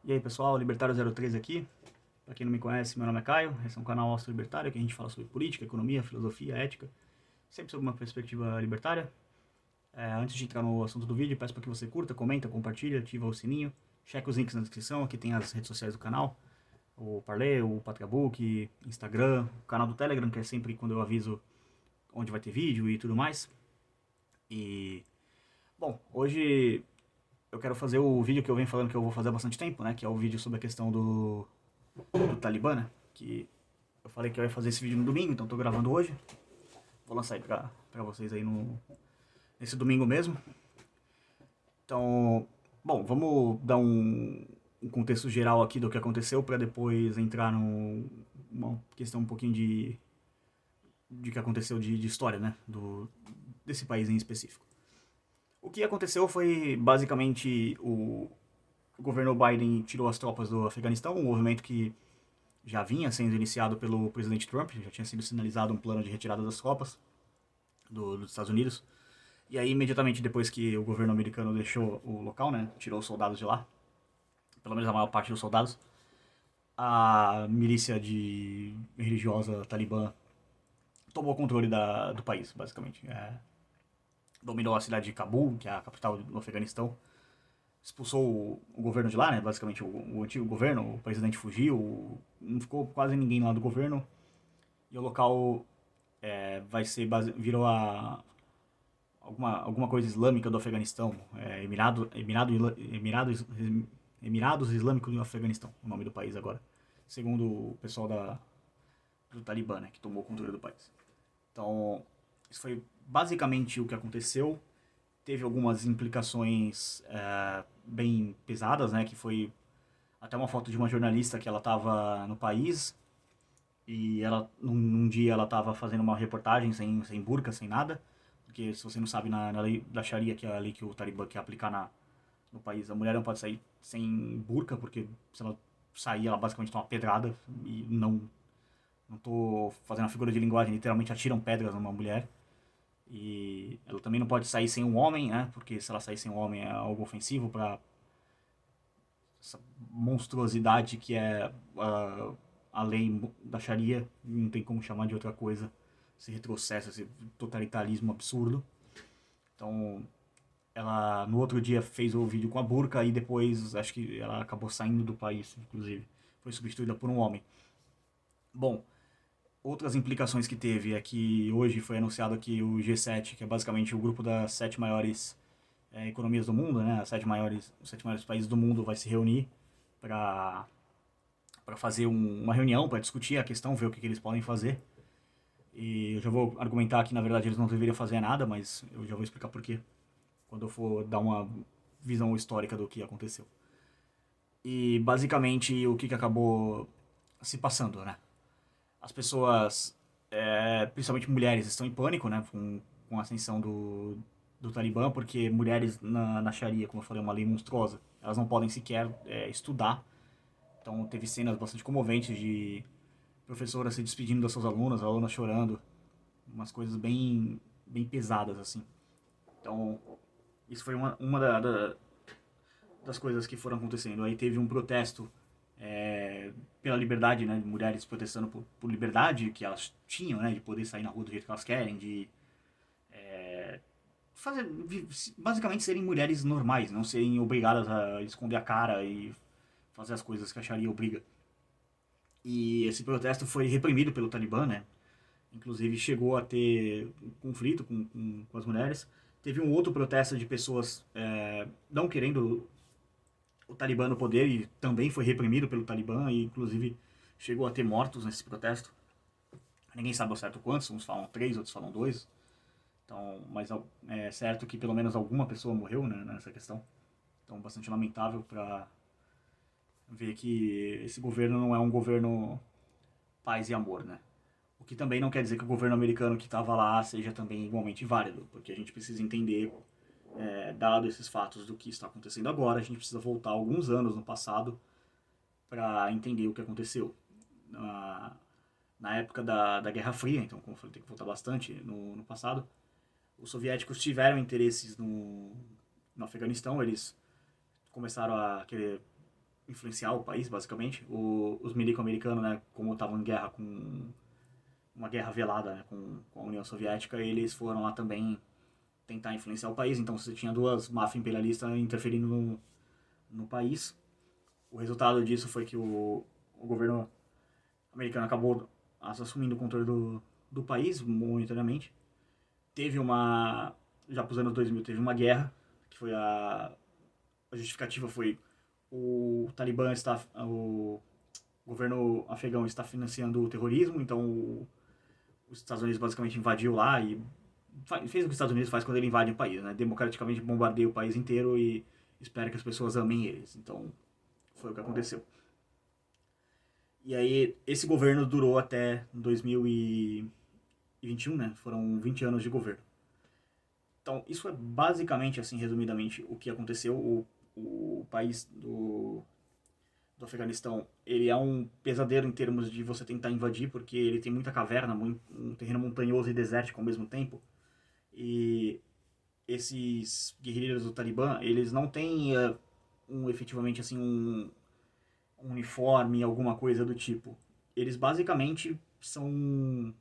E aí pessoal, Libertário 03 aqui. Para quem não me conhece, meu nome é Caio. Esse é um canal austro-libertário que a gente fala sobre política, economia, filosofia, ética, sempre sob uma perspectiva libertária. Antes de entrar no assunto do vídeo, peço para que você curta, comenta, compartilha, ativa o sininho, cheque os links na descrição, aqui tem as redes sociais do canal, o Parler, o Patriabook, Instagram, o canal do Telegram, que é sempre quando eu aviso onde vai ter vídeo e tudo mais. E, bom, hoje eu quero fazer o vídeo que eu venho falando que eu vou fazer há bastante tempo, né? Que é o vídeo sobre a questão do Talibã, né? Que eu falei que eu ia fazer esse vídeo no domingo, então tô gravando hoje. Vou lançar aí pra vocês aí nesse domingo mesmo. Então, bom, vamos dar um contexto geral aqui do que aconteceu para depois entrar numa questão um pouquinho de que aconteceu de história, né? Desse país em específico. O que aconteceu foi basicamente o governo Biden tirou as tropas do Afeganistão, um movimento que já vinha sendo iniciado pelo presidente Trump, já tinha sido sinalizado um plano de retirada das tropas dos Estados Unidos. E aí, imediatamente depois que o governo americano deixou o local, né, tirou os soldados de lá, pelo menos a maior parte dos soldados, a milícia religiosa talibã tomou o controle do país, basicamente. Dominou a cidade de Cabul, que é a capital do Afeganistão, expulsou o governo de lá, né, basicamente o antigo governo, o presidente fugiu, não ficou quase ninguém lá do governo, e o local vai ser virou alguma coisa islâmica do Afeganistão, Emirados Islâmicos do Afeganistão, o nome do país agora, segundo o pessoal do Talibã, né, que tomou o controle do país. Então, isso foi basicamente o que aconteceu. Teve algumas implicações bem pesadas, né, que foi até uma foto de uma jornalista que ela estava no país e ela num dia ela estava fazendo uma reportagem sem burca, sem nada, porque se você não sabe na lei da Sharia, que é a lei que o Talibã quer aplicar no país, a mulher não pode sair sem burca, porque se ela sair ela basicamente toma uma pedrada e não tô fazendo a figura de linguagem, literalmente atiram pedras numa mulher. E ela também não pode sair sem um homem, né? Porque se ela sair sem um homem é algo ofensivo para essa monstruosidade que é a lei da Sharia, não tem como chamar de outra coisa, esse retrocesso, esse totalitarismo absurdo. Então, ela no outro dia fez o vídeo com a burca e depois acho que ela acabou saindo do país, inclusive. Foi substituída por um homem. Bom, outras implicações que teve é que hoje foi anunciado que o G7, que é basicamente o grupo das sete maiores economias do mundo, né, os sete maiores países do mundo, vai se reunir para fazer uma reunião para discutir a questão, ver o que eles podem fazer. E eu já vou argumentar que na verdade eles não deveriam fazer nada, mas eu já vou explicar por quê quando eu for dar uma visão histórica do que aconteceu. E basicamente o que acabou se passando, né? As pessoas, principalmente mulheres, estão em pânico, né? Com a ascensão do Talibã, porque mulheres na Sharia, como eu falei, é uma lei monstruosa. Elas não podem sequer estudar. Então teve cenas bastante comoventes de professoras se despedindo das suas alunas chorando. Umas coisas bem pesadas, assim. Então, isso foi uma das coisas que foram acontecendo. Aí teve um protesto pela liberdade, né, de mulheres protestando por liberdade que elas tinham, né, de poder sair na rua do jeito que elas querem, de fazer, basicamente serem mulheres normais, não serem obrigadas a esconder a cara e fazer as coisas que a Sharia obriga. E esse protesto foi reprimido pelo Talibã, né? Inclusive chegou a ter um conflito com as mulheres. Teve um outro protesto de pessoas não querendo o Talibã no poder e também foi reprimido pelo Talibã e inclusive chegou a ter mortos nesse protesto. Ninguém sabe ao certo quantos, uns falam três, outros falam dois. Então, mas é certo que pelo menos alguma pessoa morreu, né, nessa questão. Então, bastante lamentável para ver que esse governo não é um governo paz e amor, né? O que também não quer dizer que o governo americano que estava lá seja também igualmente válido, porque a gente precisa entender, dado esses fatos do que está acontecendo agora, a gente precisa voltar alguns anos no passado para entender o que aconteceu. Na, na época da Guerra Fria, então, como eu falei, tem que voltar bastante no passado, os soviéticos tiveram interesses no Afeganistão, eles começaram a querer influenciar o país, basicamente. Os milico americanos, né, como estavam em guerra com uma guerra velada, né, com a União Soviética, eles foram lá também tentar influenciar o país. Então você tinha duas máfias imperialistas interferindo no país. O resultado disso foi que o governo americano acabou assumindo o controle do país momentaneamente. Teve uma. Já para os anos 2000, teve uma guerra, que foi a justificativa foi o Talibã está. O governo afegão está financiando o terrorismo, então os Estados Unidos basicamente invadiu lá e fez o que os Estados Unidos faz quando ele invade um país, né? Democraticamente bombardeia o país inteiro e espera que as pessoas amem eles. Então, foi o que aconteceu. E aí, esse governo durou até 2021, né? Foram 20 anos de governo. Então, isso é basicamente, assim, resumidamente, o que aconteceu. O país do Afeganistão, ele é um pesadelo em termos de você tentar invadir, porque ele tem muita caverna, um terreno montanhoso e desértico ao mesmo tempo. E esses guerrilheiros do Talibã, eles não têm efetivamente assim um uniforme, alguma coisa do tipo. Eles basicamente são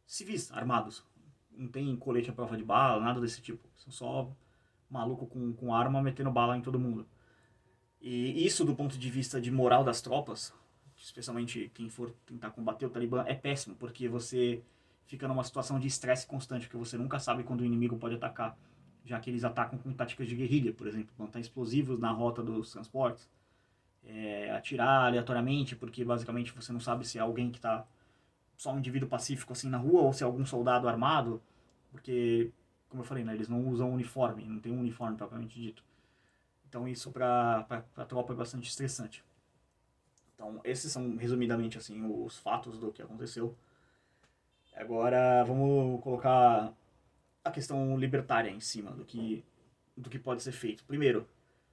civis armados. Não tem colete à prova de bala, nada desse tipo. São só maluco com arma metendo bala em todo mundo. E isso, do ponto de vista de moral das tropas, especialmente quem for tentar combater o Talibã, é péssimo, porque você fica numa situação de estresse constante, porque você nunca sabe quando o inimigo pode atacar, já que eles atacam com táticas de guerrilha, por exemplo, plantar explosivos na rota dos transportes, atirar aleatoriamente, porque basicamente você não sabe se é alguém que está só um indivíduo pacífico assim na rua ou se é algum soldado armado, porque, como eu falei, né, eles não usam uniforme, não tem um uniforme propriamente dito. Então isso para a tropa é bastante estressante. Então esses são resumidamente assim os fatos do que aconteceu. Agora vamos colocar a questão libertária em cima do que pode ser feito. Primeiro,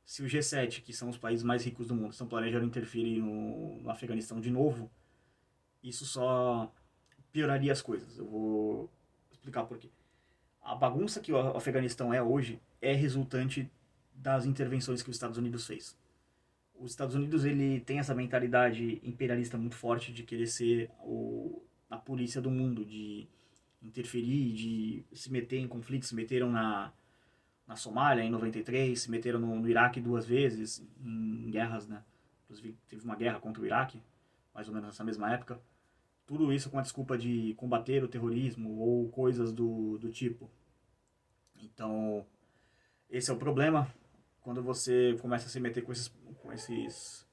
se o G7, que são os países mais ricos do mundo, estão planejando interferir no Afeganistão de novo, isso só pioraria as coisas. Eu vou explicar por quê. A bagunça que o Afeganistão é hoje é resultante das intervenções que os Estados Unidos fez. Os Estados Unidos ele tem essa mentalidade imperialista muito forte de querer ser a polícia do mundo, de interferir, de se meter em conflitos, se meteram na Somália em 93, se meteram no Iraque duas vezes, em guerras, né? Inclusive teve uma guerra contra o Iraque, mais ou menos nessa mesma época. Tudo isso com a desculpa de combater o terrorismo ou coisas do tipo. Então, esse é o problema. Quando você começa a se meter com esses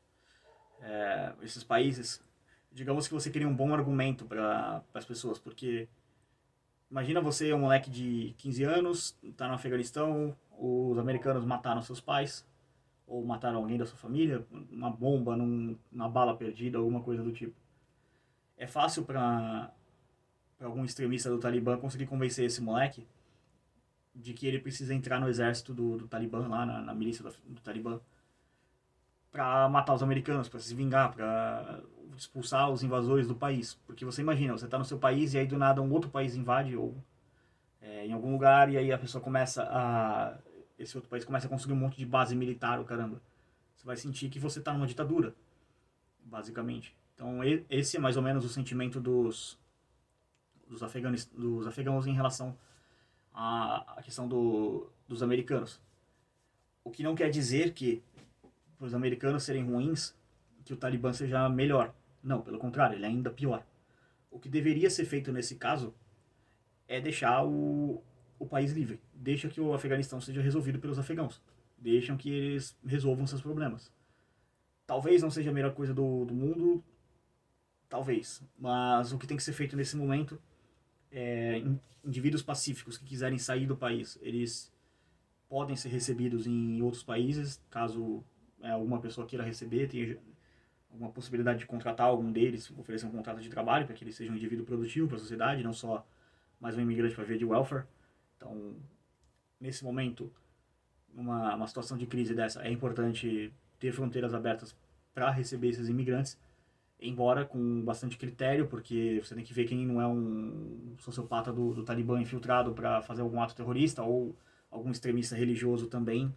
países, digamos que você cria um bom argumento para as pessoas, porque imagina você, um moleque de 15 anos, tá no Afeganistão, os americanos mataram seus pais, ou mataram alguém da sua família, uma bomba, uma bala perdida, alguma coisa do tipo. É fácil para algum extremista do Talibã conseguir convencer esse moleque de que ele precisa entrar no exército do Talibã, lá na milícia do Talibã, para matar os americanos, para se vingar, para expulsar os invasores do país. Porque você imagina, você está no seu país e aí do nada um outro país invade, ou em algum lugar, e aí a pessoa começa a. Esse outro país começa a construir um monte de base militar, o caramba. Você vai sentir que você está numa ditadura, basicamente. Então, esse é mais ou menos o sentimento dos afegãos em relação à questão dos americanos. O que não quer dizer que, para os americanos serem ruins, que o Talibã seja melhor. Não, pelo contrário, ele é ainda pior. O que deveria ser feito nesse caso é deixar o país livre. Deixa que o Afeganistão seja resolvido pelos afegãos. Deixam que eles resolvam seus problemas. Talvez não seja a melhor coisa do mundo, talvez. Mas o que tem que ser feito nesse momento é indivíduos pacíficos que quiserem sair do país, eles podem ser recebidos em outros países, caso alguma pessoa queira receber, tenha alguma possibilidade de contratar algum deles, oferecer um contrato de trabalho para que ele seja um indivíduo produtivo para a sociedade, não só mais um imigrante para ver de welfare. Então, nesse momento, uma situação de crise dessa, é importante ter fronteiras abertas para receber esses imigrantes, embora com bastante critério, porque você tem que ver quem não é um sociopata do Talibã infiltrado para fazer algum ato terrorista ou algum extremista religioso também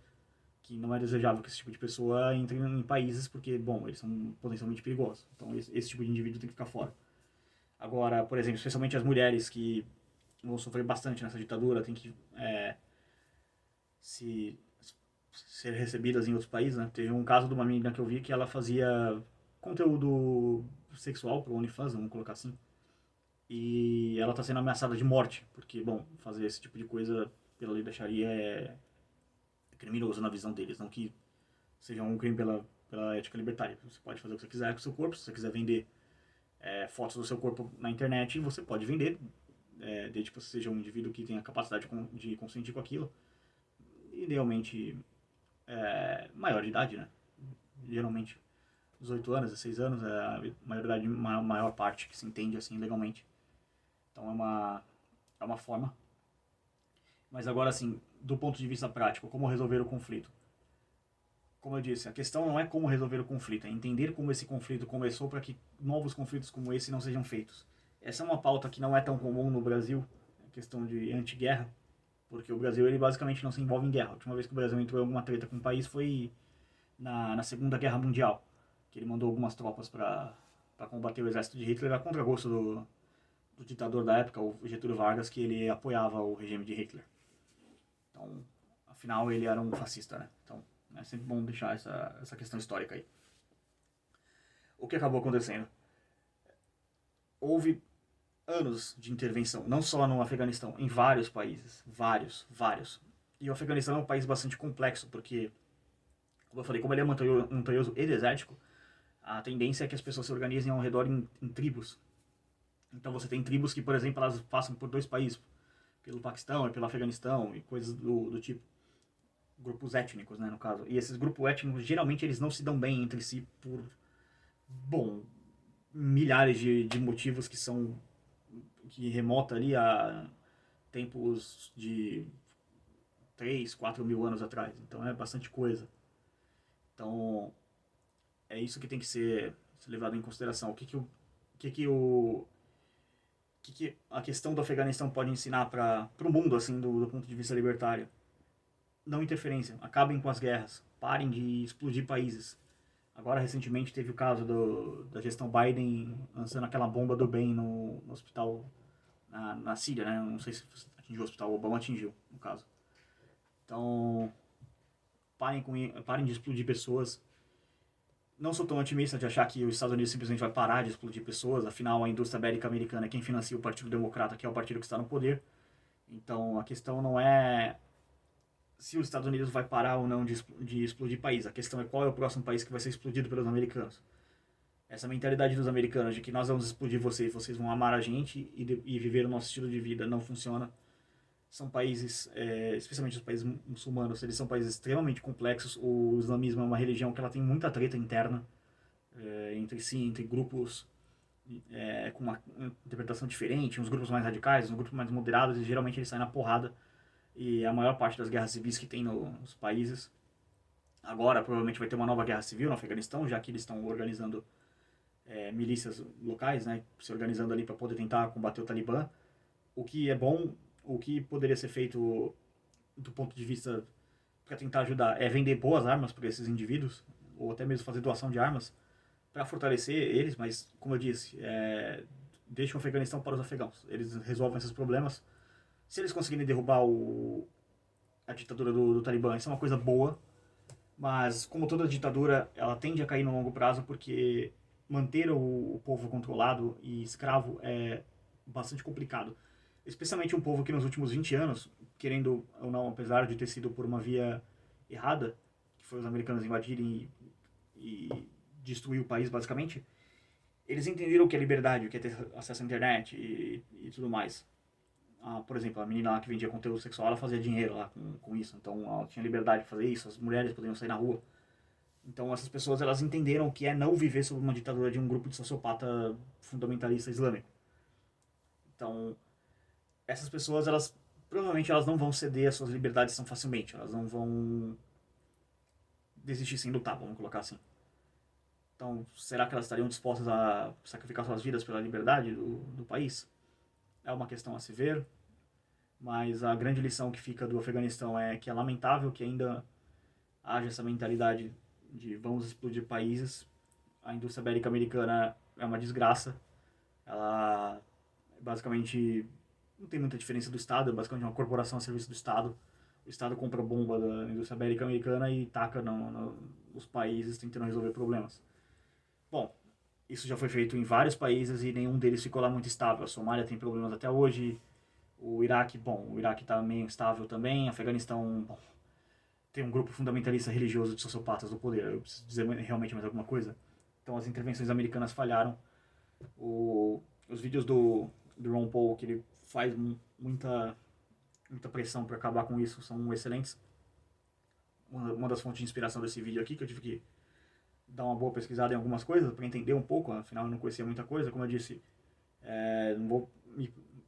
que não é desejável que esse tipo de pessoa entre em países porque, bom, eles são potencialmente perigosos. Então esse tipo de indivíduo tem que ficar fora. Agora, por exemplo, especialmente as mulheres que vão sofrer bastante nessa ditadura, tem que se ser recebidas em outros países, né? Teve um caso de uma menina que eu vi que ela fazia conteúdo sexual pro OnlyFans, vamos colocar assim. E ela tá sendo ameaçada de morte, porque, bom, fazer esse tipo de coisa pela lei da Sharia é criminoso na visão deles, não que seja um crime pela ética libertária. Você pode fazer o que você quiser com o seu corpo, se você quiser vender fotos do seu corpo na internet, você pode vender, desde que você seja um indivíduo que tenha capacidade de consentir com aquilo. Idealmente, maior de idade, né? Geralmente 18 anos, 16 anos é a maioridade, maior parte que se entende assim legalmente. Então é uma forma. Mas agora assim, do ponto de vista prático, como resolver o conflito? Como eu disse, a questão não é como resolver o conflito, é entender como esse conflito começou para que novos conflitos como esse não sejam feitos. Essa é uma pauta que não é tão comum no Brasil, a questão de anti-guerra, porque o Brasil ele basicamente não se envolve em guerra. A última vez que o Brasil entrou em alguma treta com o país foi na Segunda Guerra Mundial, que ele mandou algumas tropas para combater o exército de Hitler a contragosto do ditador da época, o Getúlio Vargas, que ele apoiava o regime de Hitler. Então, afinal, ele era um fascista, né? Então, é sempre bom deixar essa questão histórica aí. O que acabou acontecendo? Houve anos de intervenção, não só no Afeganistão, em vários países. Vários. E o Afeganistão é um país bastante complexo, porque, como eu falei, como ele é montanhoso e desértico, a tendência é que as pessoas se organizem ao redor em tribos. Então você tem tribos que, por exemplo, elas passam por dois países, pelo Paquistão e pelo Afeganistão e coisas do tipo. Grupos étnicos, né, no caso. E esses grupos étnicos, geralmente, eles não se dão bem entre si por, bom, milhares de motivos que remota ali a tempos de 3, 4 mil anos atrás. Então é bastante coisa. Então é isso que tem que ser levado em consideração. O que a questão do Afeganistão pode ensinar para o mundo, assim, do ponto de vista libertário? Não interferência. Acabem com as guerras. Parem de explodir países. Agora, recentemente, teve o caso da gestão Biden lançando aquela bomba do bem no hospital na Síria, né? Não sei se atingiu o hospital, o Obama atingiu, no caso. Então, parem de explodir pessoas. Não sou tão otimista de achar que os Estados Unidos simplesmente vai parar de explodir pessoas, afinal a indústria bélica americana é quem financia o Partido Democrata, que é o partido que está no poder. Então, a questão não é se os Estados Unidos vai parar ou não de explodir país. A questão é qual é o próximo país que vai ser explodido pelos americanos. Essa mentalidade dos americanos de que nós vamos explodir vocês, vocês vão amar a gente e viver o nosso estilo de vida não funciona. São países, especialmente os países muçulmanos, eles são países extremamente complexos. O islamismo é uma religião que ela tem muita treta interna entre si, entre grupos com uma interpretação diferente, uns grupos mais radicais, uns grupos mais moderados, e geralmente eles saem na porrada. E a maior parte das guerras civis que tem nos países. Agora, provavelmente vai ter uma nova guerra civil no Afeganistão, já que eles estão organizando milícias locais, né, se organizando ali para poder tentar combater o Talibã. O que é bom, o que poderia ser feito do ponto de vista para tentar ajudar é vender boas armas para esses indivíduos, ou até mesmo fazer doação de armas para fortalecer eles, mas, como eu disse, deixa o Afeganistão para os afegãos. Eles resolvem esses problemas. Se eles conseguirem derrubar a ditadura do Talibã, isso é uma coisa boa, mas como toda ditadura, ela tende a cair no longo prazo porque manter o povo controlado e escravo é bastante complicado. Especialmente um povo que nos últimos 20 anos, querendo ou não, apesar de ter sido por uma via errada, que foi os americanos invadirem e destruir o país basicamente, eles entenderam o que é liberdade, o que é ter acesso à internet e tudo mais. Por exemplo, a menina lá que vendia conteúdo sexual, ela fazia dinheiro lá com isso, então ela tinha liberdade de fazer isso, as mulheres podiam sair na rua. Então essas pessoas elas entenderam o que é não viver sob uma ditadura de um grupo de sociopata fundamentalista islâmico. Então essas pessoas elas provavelmente elas não vão ceder às suas liberdades tão facilmente, elas não vão desistir sem lutar, vamos colocar assim. Então será que elas estariam dispostas a sacrificar suas vidas pela liberdade do país? É uma questão a se ver, mas a grande lição que fica do Afeganistão é que é lamentável que ainda haja essa mentalidade de vamos explodir países. A indústria bélica americana é uma desgraça. Ela basicamente não tem muita diferença do Estado, é basicamente uma corporação a serviço do Estado. O Estado compra bomba da indústria bélica americana e taca nos países tentando resolver problemas. Bom, isso já foi feito em vários países e nenhum deles ficou lá muito estável. A Somália tem problemas até hoje. O Iraque está meio instável também. Afeganistão, bom, tem um grupo fundamentalista religioso de sociopatas no poder. Eu preciso dizer realmente mais alguma coisa? Então as intervenções americanas falharam. Os vídeos do Ron Paul, que ele faz muita pressão para acabar com isso, são excelentes. Uma das fontes de inspiração desse vídeo aqui, que eu tive que dar uma boa pesquisada em algumas coisas para entender um pouco, afinal eu não conhecia muita coisa, como eu disse, não vou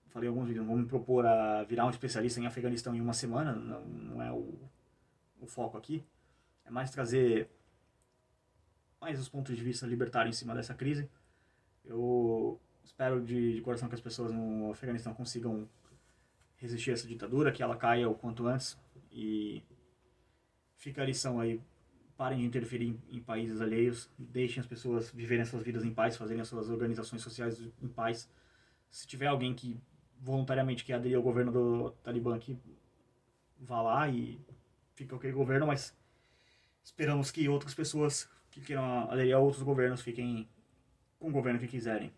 falei em alguns vídeos, não vou me propor a virar um especialista em Afeganistão em uma semana, não é o foco aqui, é mais trazer mais os pontos de vista libertários em cima dessa crise. Eu espero de coração que as pessoas no Afeganistão consigam resistir a essa ditadura, que ela caia o quanto antes, e fica a lição aí, parem de interferir em países alheios, deixem as pessoas viverem as suas vidas em paz, fazerem as suas organizações sociais em paz. Se tiver alguém que voluntariamente quer aderir ao governo do Talibã, que vá lá e fica aquele governo, mas esperamos que outras pessoas que queiram aderir a outros governos fiquem com o governo que quiserem.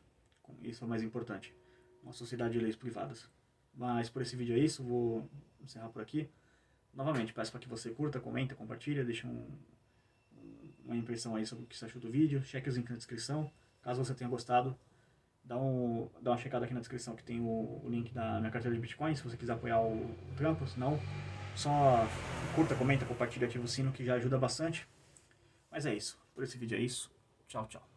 Isso é o mais importante. Uma sociedade de leis privadas. Mas por esse vídeo é isso, vou encerrar por aqui. Novamente, peço para que você curta, comenta, compartilha, deixe uma impressão aí sobre o que você achou do vídeo. Cheque os links na descrição. Caso você tenha gostado, dá uma checada aqui na descrição que tem o link da minha carteira de Bitcoin, se você quiser apoiar o trampo. Se não, só curta, comenta, compartilha, ativa o sino, que já ajuda bastante. Mas é isso. Por esse vídeo é isso. Tchau, tchau.